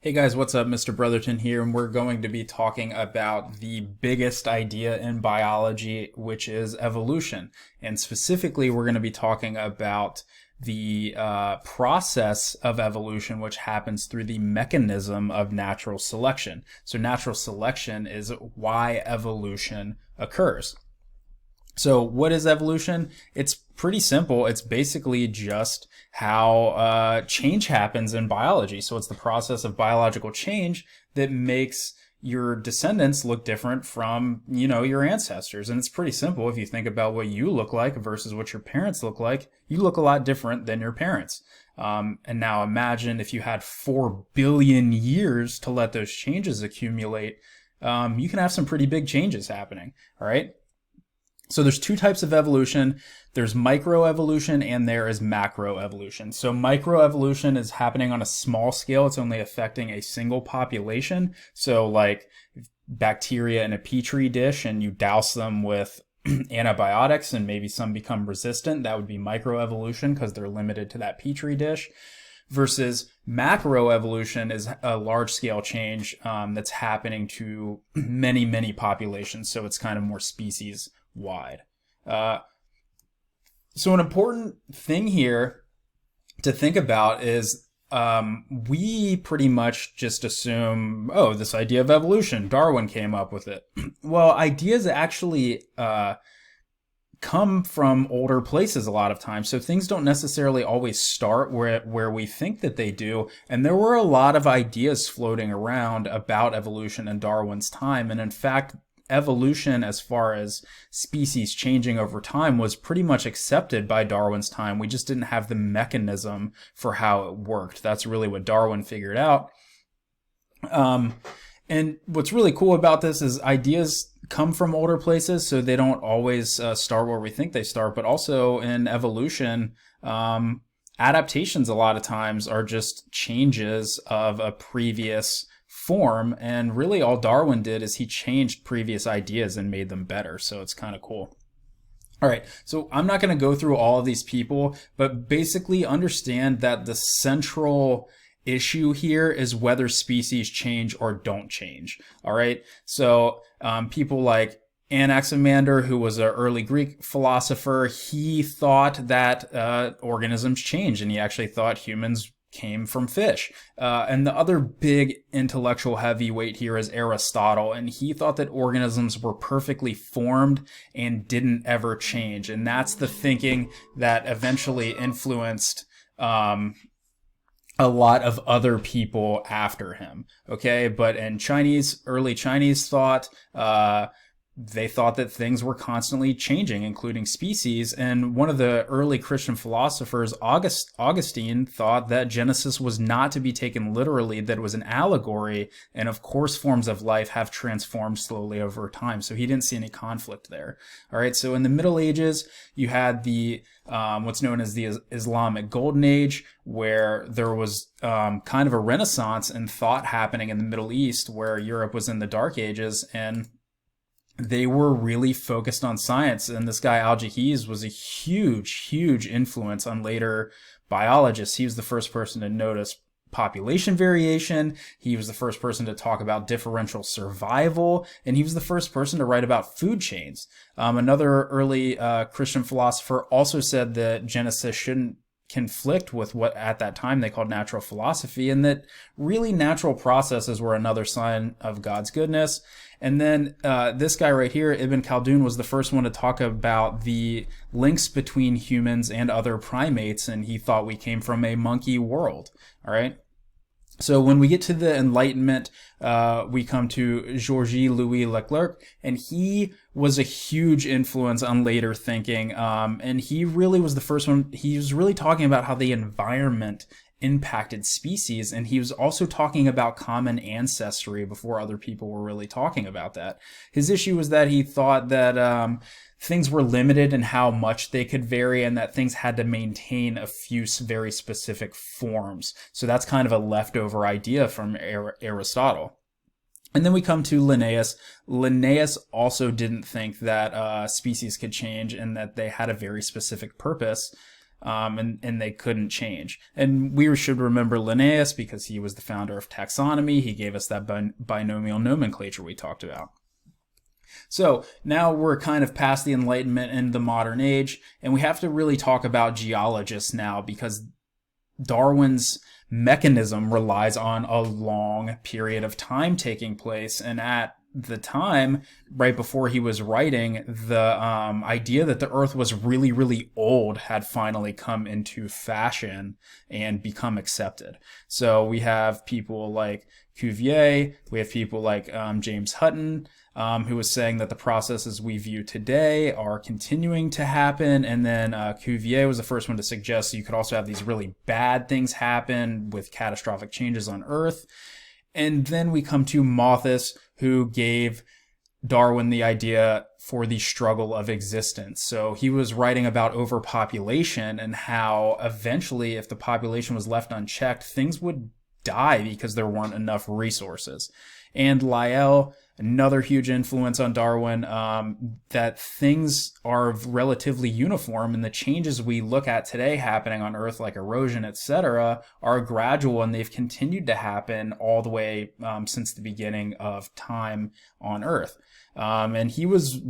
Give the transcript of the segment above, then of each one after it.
Hey guys, what's up? Mr. Brotherton here, and we're going to be talking about the biggest idea in biology, which is evolution. And specifically, we're going to be talking about the process of evolution, which happens through the mechanism of natural selection. So, natural selection is why evolution occurs. So, what is evolution? It's pretty simple. It's basically just how change happens in biology. So, it's the process of biological change that makes your descendants look different from, your ancestors. And it's pretty simple. If you think about what you look like versus what your parents look like, you look a lot different than your parents. And now imagine if you had 4 billion years to let those changes accumulate, you can have some pretty big changes happening. All right. So there's two types of evolution. There's microevolution and there is macroevolution. So microevolution is happening on a small scale. It's only affecting a single population. So like bacteria in a petri dish and you douse them with antibiotics and maybe some become resistant. That would be microevolution because they're limited to that petri dish. Versus macroevolution is a large scale change that's happening to many, many populations. So it's kind of more species wide. So an important thing here to think about is we pretty much just assume, oh, this idea of evolution, Darwin came up with it. Well, ideas actually come from older places a lot of times. So things don't necessarily always start where we think that they do. And there were a lot of ideas floating around about evolution in Darwin's time. And in fact, evolution as far as species changing over time was pretty much accepted by Darwin's time. We just didn't have the mechanism for how it worked. That's really what Darwin figured out. And what's really cool about this is ideas come from older places, so they don't always start where we think they start, but also in evolution, adaptations a lot of times are just changes of a previous form, and really all Darwin did is he changed previous ideas and made them better, so it's kind of cool. All right, so I'm not going to go through all of these people, but basically understand that the central issue here is whether species change or don't change. All right, so people like Anaximander, who was an early Greek philosopher, he thought that organisms change, and he actually thought humans came from fish. And the other big intellectual heavyweight here is Aristotle, and he thought that organisms were perfectly formed and didn't ever change. And that's the thinking that eventually influenced a lot of other people after him. Okay, but in early Chinese thought, they thought that things were constantly changing, including species. And one of the early Christian philosophers, Augustine, thought that Genesis was not to be taken literally, that it was an allegory. And of course, forms of life have transformed slowly over time. So he didn't see any conflict there. All right. So in the Middle Ages, you had the what's known as the Islamic Golden Age, where there was kind of a renaissance in thought happening in the Middle East, where Europe was in the Dark Ages, and they were really focused on science. And this guy, Al-Jahiz, was a huge influence on later biologists. He was the first person to notice population variation. He was the first person to talk about differential survival. And he was the first person to write about food chains. Another early Christian philosopher also said that Genesis shouldn't conflict with what at that time they called natural philosophy, and that really natural processes were another sign of God's goodness. And then this guy right here, Ibn Khaldun, was the first one to talk about the links between humans and other primates, and he thought we came from a monkey world. All right. So when we get to the Enlightenment, we come to Georges-Louis Leclerc, and he was a huge influence on later thinking. And he really was the first one. He was really talking about how the environment impacted species, and he was also talking about common ancestry before other people were really talking about that. His issue was that he thought that things were limited in how much they could vary, and that things had to maintain a few very specific forms. So that's kind of a leftover idea from Aristotle. And then we come to Linnaeus. Linnaeus also didn't think that species could change and that they had a very specific purpose. and they couldn't change. And we should remember Linnaeus because he was the founder of taxonomy. He gave us that binomial nomenclature we talked about. So now we're kind of past the Enlightenment and the modern age, and we have to really talk about geologists now because Darwin's mechanism relies on a long period of time taking place. And at the time, right before he was writing, the idea that the Earth was really, really old had finally come into fashion and become accepted. So we have people like Cuvier, we have people like James Hutton, who was saying that the processes we view today are continuing to happen. And then Cuvier was the first one to suggest you could also have these really bad things happen with catastrophic changes on Earth. And then we come to Malthus, who gave Darwin the idea for the struggle of existence. So he was writing about overpopulation and how eventually, if the population was left unchecked, things would die because there weren't enough resources. And Lyell, another huge influence on Darwin, that things are relatively uniform and the changes we look at today happening on Earth, like erosion, etc., are gradual, and they've continued to happen all the way since the beginning of time on Earth. And he was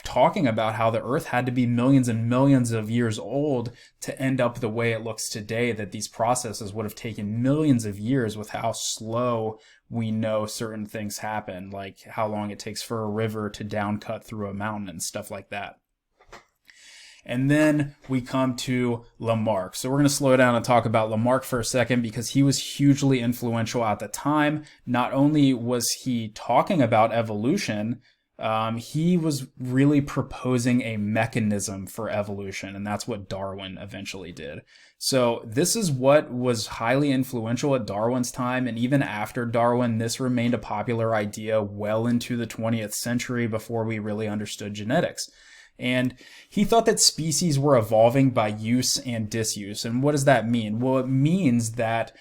talking about how the Earth had to be millions and millions of years old to end up the way it looks today, that these processes would have taken millions of years with how slow we know certain things happen, like how long it takes for a river to downcut through a mountain and stuff like that. And then we come to Lamarck. So we're going to slow down and talk about Lamarck for a second because he was hugely influential at the time. Not only was he talking about evolution, he was really proposing a mechanism for evolution, and that's what Darwin eventually did. So this is what was highly influential at Darwin's time, and even after Darwin, this remained a popular idea well into the 20th century before we really understood genetics. And he thought that species were evolving by use and disuse. And what does that mean? Well, it means that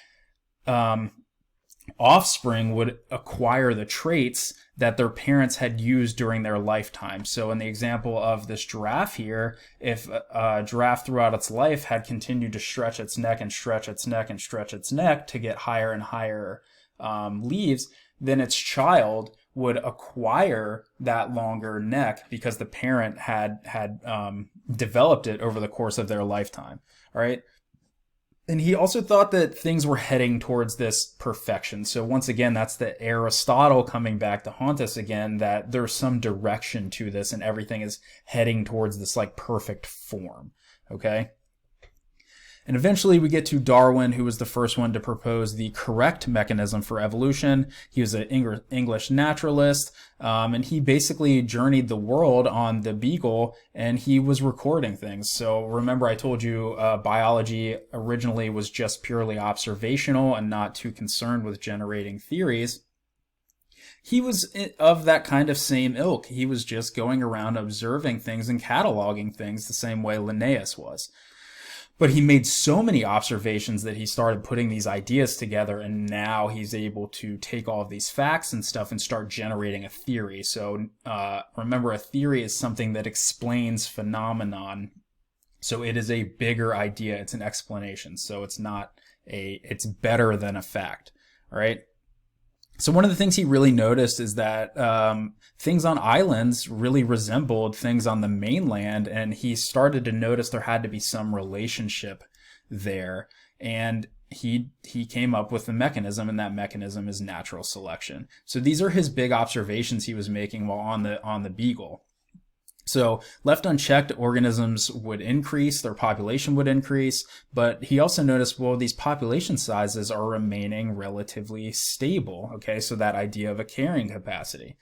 offspring would acquire the traits that their parents had used during their lifetime. So in the example of this giraffe here, if a giraffe throughout its life had continued to stretch its neck and stretch its neck and stretch its neck to get higher and higher leaves, then its child would acquire that longer neck because the parent had developed it over the course of their lifetime. All right. And he also thought that things were heading towards this perfection. So once again, that's the Aristotle coming back to haunt us again, that there's some direction to this and everything is heading towards this like perfect form. Okay. And eventually we get to Darwin, who was the first one to propose the correct mechanism for evolution. He was an English naturalist, and he basically journeyed the world on the Beagle, and he was recording things. So remember I told you biology originally was just purely observational and not too concerned with generating theories. He was of that kind of same ilk. He was just going around observing things and cataloging things the same way Linnaeus was. But he made so many observations that he started putting these ideas together, and now he's able to take all of these facts and stuff and start generating a theory. So remember, a theory is something that explains phenomenon. So it is a bigger idea. It's an explanation. So it's better than a fact. All right. So one of the things he really noticed is that things on islands really resembled things on the mainland, and he started to notice there had to be some relationship there. And he came up with a mechanism, and that mechanism is natural selection. So these are his big observations he was making while on the Beagle. So left unchecked, organisms would increase, their population would increase, but he also noticed, well, these population sizes are remaining relatively stable. Okay, so that idea of a carrying capacity.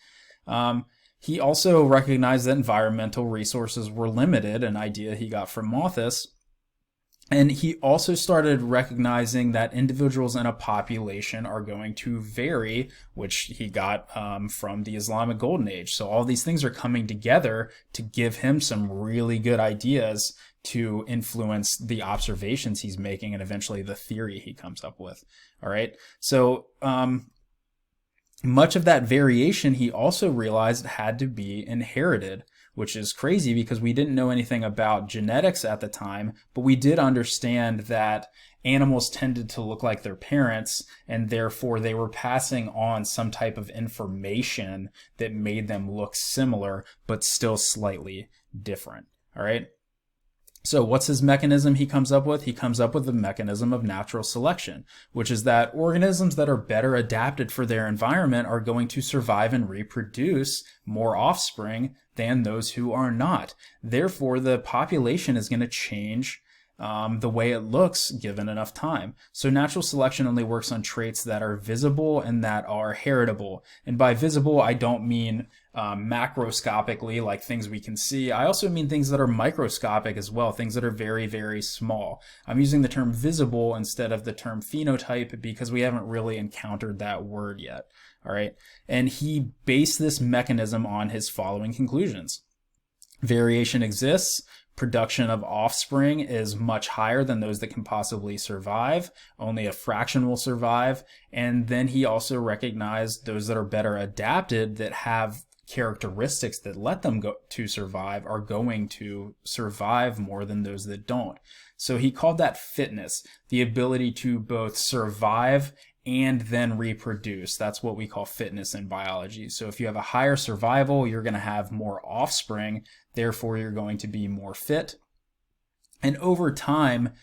He also recognized that environmental resources were limited, an idea he got from Malthus. And he also started recognizing that individuals in a population are going to vary, which he got from the Islamic Golden Age. So all these things are coming together to give him some really good ideas to influence the observations he's making and eventually the theory he comes up with. All right. So much of that variation he also realized had to be inherited, which is crazy because we didn't know anything about genetics at the time, but we did understand that animals tended to look like their parents, and therefore they were passing on some type of information that made them look similar, but still slightly different. All right. So what's his mechanism he comes up with? He comes up with the mechanism of natural selection, which is that organisms that are better adapted for their environment are going to survive and reproduce more offspring than those who are not. Therefore, the population is going to change the way it looks given enough time. So natural selection only works on traits that are visible and that are heritable. And by visible, I don't mean macroscopically, like things we can see. I also mean things that are microscopic as well, things that are very, very small. I'm using the term visible instead of the term phenotype because we haven't really encountered that word yet. All right. And he based this mechanism on his following conclusions. Variation exists. Production of offspring is much higher than those that can possibly survive. Only a fraction will survive. And then he also recognized those that are better adapted that have characteristics that let them go to survive are going to survive more than those that don't. So he called that fitness, the ability to both survive and then reproduce. That's what we call fitness in biology. So if you have a higher survival, you're going to have more offspring. Therefore, you're going to be more fit. And over time,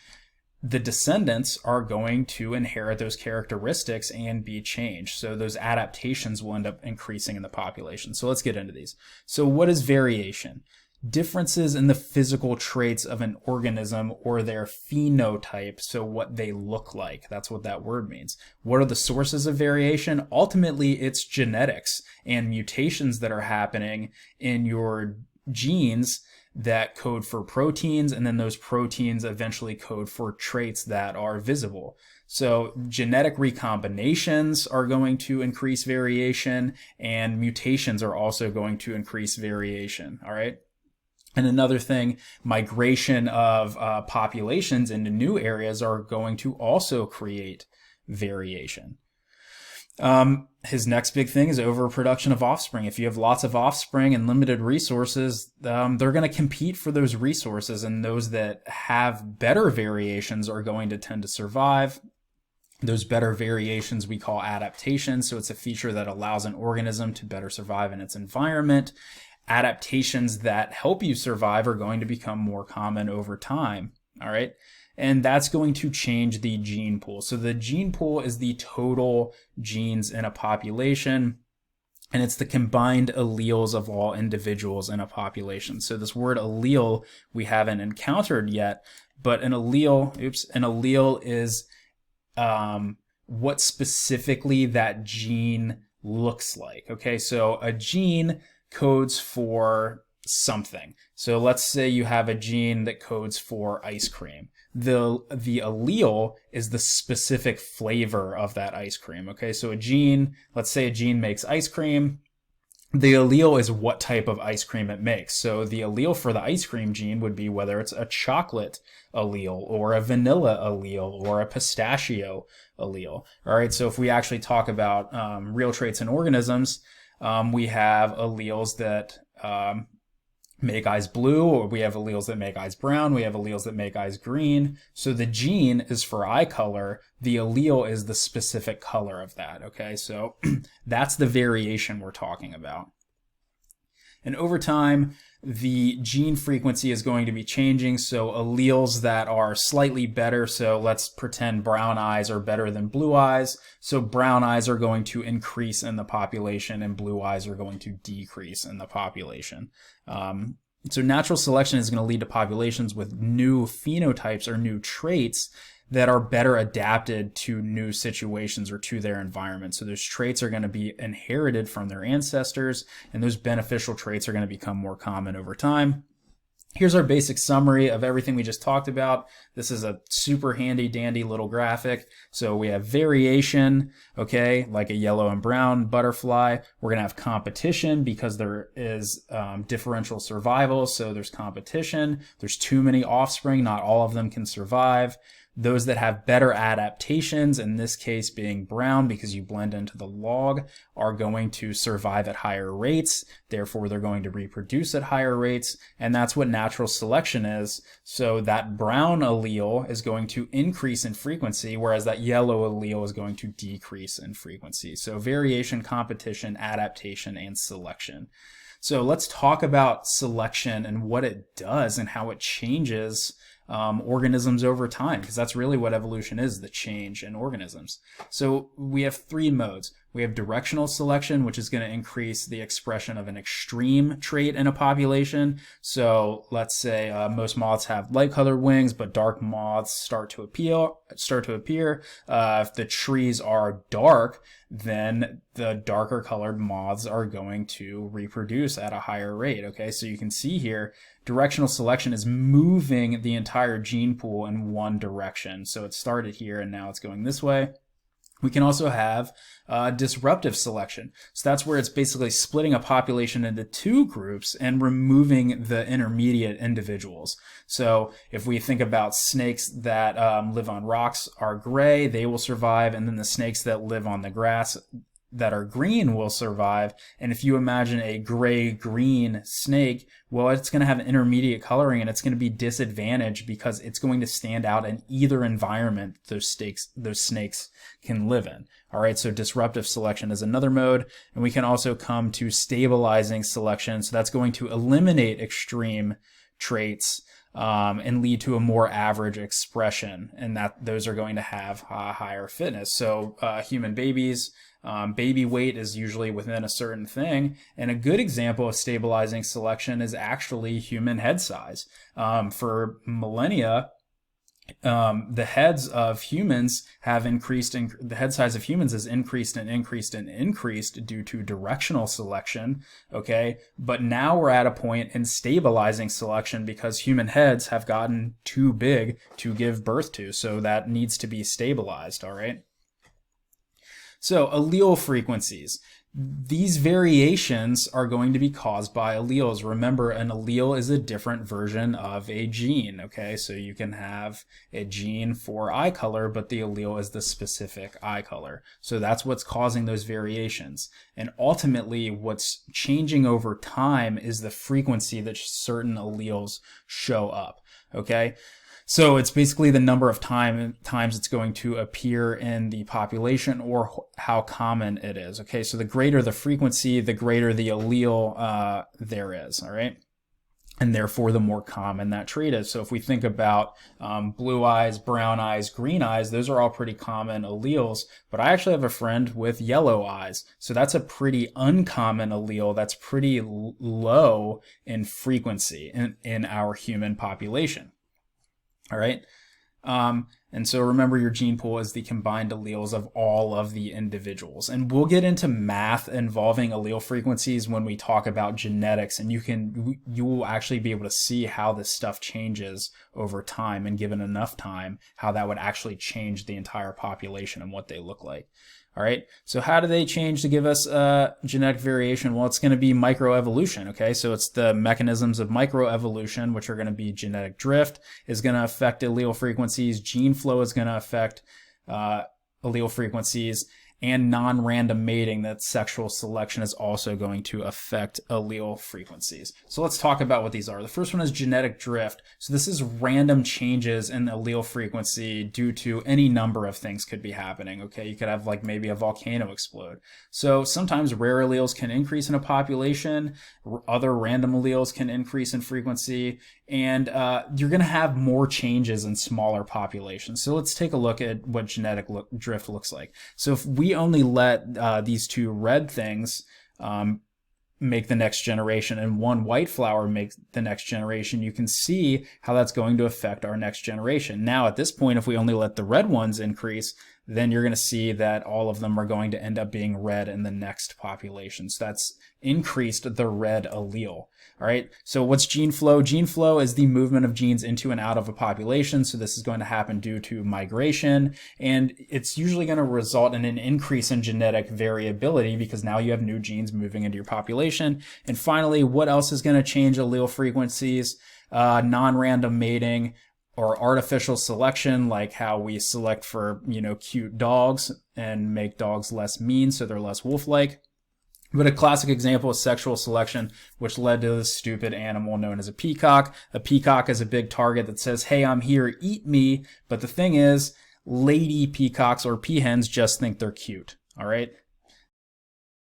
the descendants are going to inherit those characteristics and be changed. So those adaptations will end up increasing in the population. So let's get into these. So what is variation? Differences in the physical traits of an organism or their phenotype, so what they look like. That's what that word means. What are the sources of variation? Ultimately, it's genetics and mutations that are happening in your genes that code for proteins, and then those proteins eventually code for traits that are visible. So genetic recombinations are going to increase variation, and mutations are also going to increase variation. All right. And another thing, migration of populations into new areas are going to also create variation. His next big thing is overproduction of offspring. If you have lots of offspring and limited resources, they're going to compete for those resources, and those that have better variations are going to tend to survive. Those better variations we call adaptations. So it's a feature that allows an organism to better survive in its environment. Adaptations that help you survive are going to become more common over time. All right. And that's going to change the gene pool. So the gene pool is the total genes in a population, and it's the combined alleles of all individuals in a population. So this word allele we haven't encountered yet, but an allele is what specifically that gene looks like. Okay, so a gene codes for something. So let's say you have a gene that codes for ice cream. The allele is the specific flavor of that ice cream. Okay, so a gene, let's say a gene makes ice cream. The allele is what type of ice cream it makes. So the allele for the ice cream gene would be whether it's a chocolate allele or a vanilla allele or a pistachio allele. All right, so if we actually talk about real traits in organisms, we have alleles that make eyes blue, or we have alleles that make eyes brown, we have alleles that make eyes green. So the gene is for eye color, the allele is the specific color of that, okay? So that's the variation we're talking about. And over time, the gene frequency is going to be changing, so alleles that are slightly better, so let's pretend brown eyes are better than blue eyes, so brown eyes are going to increase in the population and blue eyes are going to decrease in the population. So natural selection is going to lead to populations with new phenotypes or new traits that are better adapted to new situations or to their environment. So those traits are going to be inherited from their ancestors, and those beneficial traits are going to become more common over time. Here's our basic summary of everything we just talked about. This is a super handy dandy little graphic. So we have variation, okay, like a yellow and brown butterfly. We're going to have competition because there is differential survival. So there's competition. There's too many offspring. Not all of them can survive. Those that have better adaptations, in this case being brown because you blend into the log, are going to survive at higher rates. Therefore, they're going to reproduce at higher rates. And that's what natural selection is. So that brown allele is going to increase in frequency, whereas that yellow allele is going to decrease in frequency. So variation, competition, adaptation, and selection. So let's talk about selection and what it does and how it changes organisms over time, because that's really what evolution is, the change in organisms. So we have three modes. We have directional selection, which is going to increase the expression of an extreme trait in a population. So let's say most moths have light-colored wings, but dark moths start to appear. If the trees are dark, then the darker colored moths are going to reproduce at a higher rate. Okay, so you can see here, directional selection is moving the entire gene pool in one direction. So it started here and now it's going this way. We can also have disruptive selection. So that's where it's basically splitting a population into two groups and removing the intermediate individuals. So if we think about snakes that live on rocks are gray, they will survive, and then the snakes that live on the grass that are green will survive. And if you imagine a gray-green snake, well, it's going to have an intermediate coloring, and it's going to be disadvantaged because it's going to stand out in either environment those snakes can live in. All right, so disruptive selection is another mode, and we can also come to stabilizing selection. So that's going to eliminate extreme traits and lead to a more average expression, and that those are going to have higher fitness. So human babies, baby weight is usually within a certain thing, and a good example of stabilizing selection is actually human head size. For millennia, the heads of humans have increased, and the head size of humans has increased and increased and increased due to directional selection. Okay, but now we're at a point in stabilizing selection because human heads have gotten too big to give birth to, so that needs to be stabilized. All right. So allele frequencies. These variations are going to be caused by alleles. Remember, an allele is a different version of a gene, okay? So you can have a gene for eye color, but the allele is the specific eye color. So that's what's causing those variations. And ultimately, what's changing over time is the frequency that certain alleles show up, okay? So it's basically the number of times it's going to appear in the population or how common it is. Okay, so the greater the frequency, the greater the allele there is, all right? And therefore, the more common that trait is. So if we think about blue eyes, brown eyes, green eyes, those are all pretty common alleles. But I actually have a friend with yellow eyes. So that's a pretty uncommon allele. That's pretty low in frequency in our human population. All right. And so remember, your gene pool is the combined alleles of all of the individuals. And we'll get into math involving allele frequencies when we talk about genetics, and you will actually be able to see how this stuff changes over time, and given enough time, how that would actually change the entire population and what they look like. All right, so how do they change to give us genetic variation? Well, it's going to be microevolution, okay? So it's the mechanisms of microevolution, which are going to be genetic drift, is going to affect allele frequencies, gene flow is going to affect allele frequencies, and non-random mating, that sexual selection, is also going to affect allele frequencies. So let's talk about what these are. The first one is genetic drift. So this is random changes in allele frequency due to any number of things could be happening. Okay, you could have like maybe a volcano explode. So sometimes rare alleles can increase in a population, other random alleles can increase in frequency, and you're going to have more changes in smaller populations. So let's take a look at what genetic drift looks like. So if we only let these two red things make the next generation and one white flower make the next generation, you can see how that's going to affect our next generation. Now, at this point, if we only let the red ones increase, then you're going to see that all of them are going to end up being red in the next population. So that's increased the red allele. All right, so what's gene flow? Gene flow is the movement of genes into and out of a population. So this is going to happen due to migration, and it's usually going to result in an increase in genetic variability because now you have new genes moving into your population. And finally, what else is going to change allele frequencies? Non-random mating, or artificial selection, like how we select for, cute dogs and make dogs less mean so they're less wolf-like. But a classic example is sexual selection, which led to this stupid animal known as a peacock. A peacock is a big target that says, hey, I'm here, eat me. But the thing is, lady peacocks or peahens just think they're cute. All right.